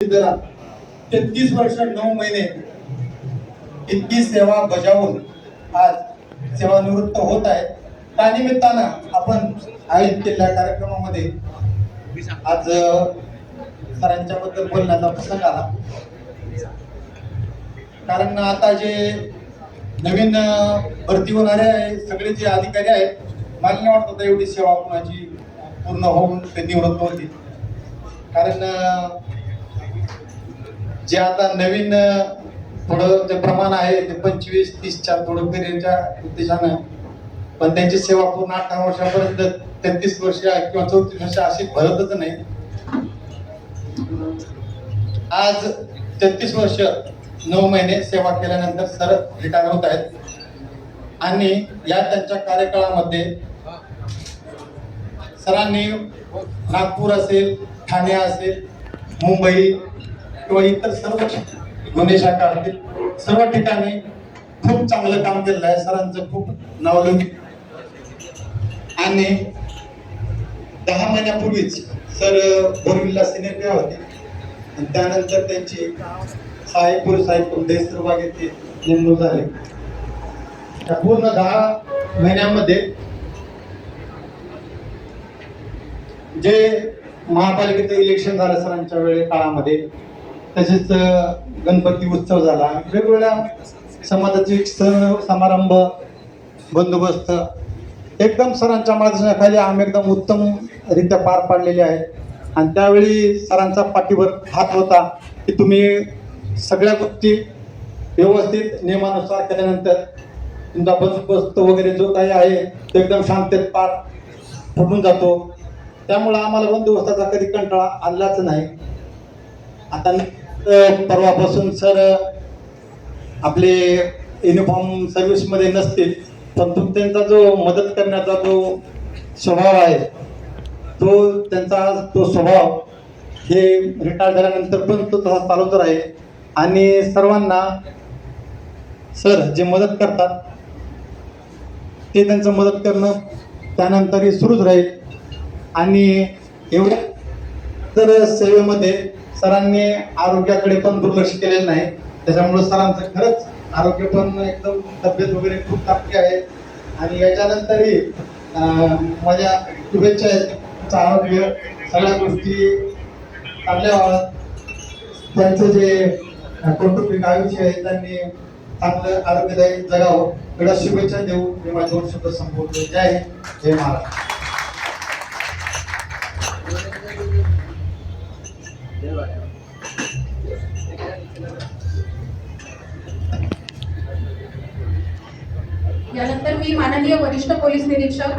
33 वर्ष 9 महिने इतकी सेवा बजावून आज सेवानिवृत्त होत आहे. त्यानिमित्तानं आपण आयोजित केलेल्या कार्यक्रमामध्ये आज सरांच्या बद्दल बोलण्याचा प्रसंग आला. कारण आता जे नवीन भरती होणारे सगळे जे अधिकारी आहेत, मला नाही वाटत होतं एवढी सेवा कोणाची पूर्ण होऊन ते निवृत्त होती. कारण जे आता नवीन थोडं जे प्रमाण आहे ते 25-30च्या थोडं पिरियडच्या उद्देशानं, पण त्यांची सेवा पूर्ण 18 वर्षापर्यंत 33 वर्ष किंवा 34 वर्ष अशी भरतच नाही. आज 33 वर्ष 9 महिने सेवा केल्यानंतर सर रिटायर होत आहेत आणि या त्यांच्या कार्यकाळामध्ये सरांनी नागपूर असेल, ठाणे असेल, मुंबई किंवा इतर सर्व गुन्हे शाखा असतील, सर्व ठिकाणी खूप चांगलं काम केलेलं आहे. सरांचं खूप नावलौकिक. आणि 10 महिन्यापूर्वीच सर बोरविल्ला सिनियर पीआय होते आणि त्यानंतर त्यांची सहाय्यक पोलीस आयुक्त देशस्थ विभाग येथे नेमणूक झाली. त्या पूर्ण 10 महिन्यामध्ये जे महापालिकेचं इलेक्शन झालं सरांच्या काळामध्ये, तसेच गणपती उत्सव झाला, वेगवेगळ्या समाजाचे सण समारंभ बंदोबस्त एकदम सरांच्या मार्गदर्शनाखाली आम्ही एकदम उत्तमरित्या पार पाडलेले आहे. आणि त्यावेळी सरांचा पाठीवर हात होता की तुम्ही सगळ्या गोष्टी व्यवस्थित नियमानुसार केल्यानंतर तुमचा बंदोबस्त वगैरे जो काही आहे तो एकदम शांततेत पार पडून जातो. त्यामुळं आम्हाला बंदोबस्ताचा कधी कंटाळा आलाच नाही. आता परवापासून सर आपले युनिफॉर्म सर्व्हिसमध्ये नसतील, पण त्यांचा जो मदत करण्याचा जो स्वभाव आहे तो स्वभाव हे रिटायर झाल्यानंतर पण तो तसा चालूच राहील. आणि सर्वांना सर जे मदत करतात ते त्यांचं मदत करणं त्यानंतरही सुरूच राहील. आणि एवढ्या तर सेवेमध्ये सरांनी आरोग्याकडे पण दुर्लक्ष केलेलं नाही. त्याच्यामुळे सरांचं खरंच आरोग्य पण एकदम तब्येत वगैरे खूप चांगली आहे. आणि याच्यानंतरही माझ्या शुभेच्छा आहेत. आरोग्य सगळ्या गोष्टी चांगल्या व्हाव्यात. त्यांचं जे कौटुंबिक आयुष्य आहे त्यांनी चांगलं आरोग्यदायी जगावं एवढ्या शुभेच्छा देऊ मी माझे 2 शब्द संपवतो. जय हिंद, जय महाराष्ट्र. यानंतर मी माननीय वरिष्ठ पोलीस निरीक्षक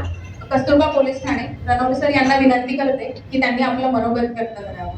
कस्तुरबा पोलीस ठाणे रणवणे सर यांना विनंती करते की त्यांनी आपलं मनोगत व्यक्त करावं.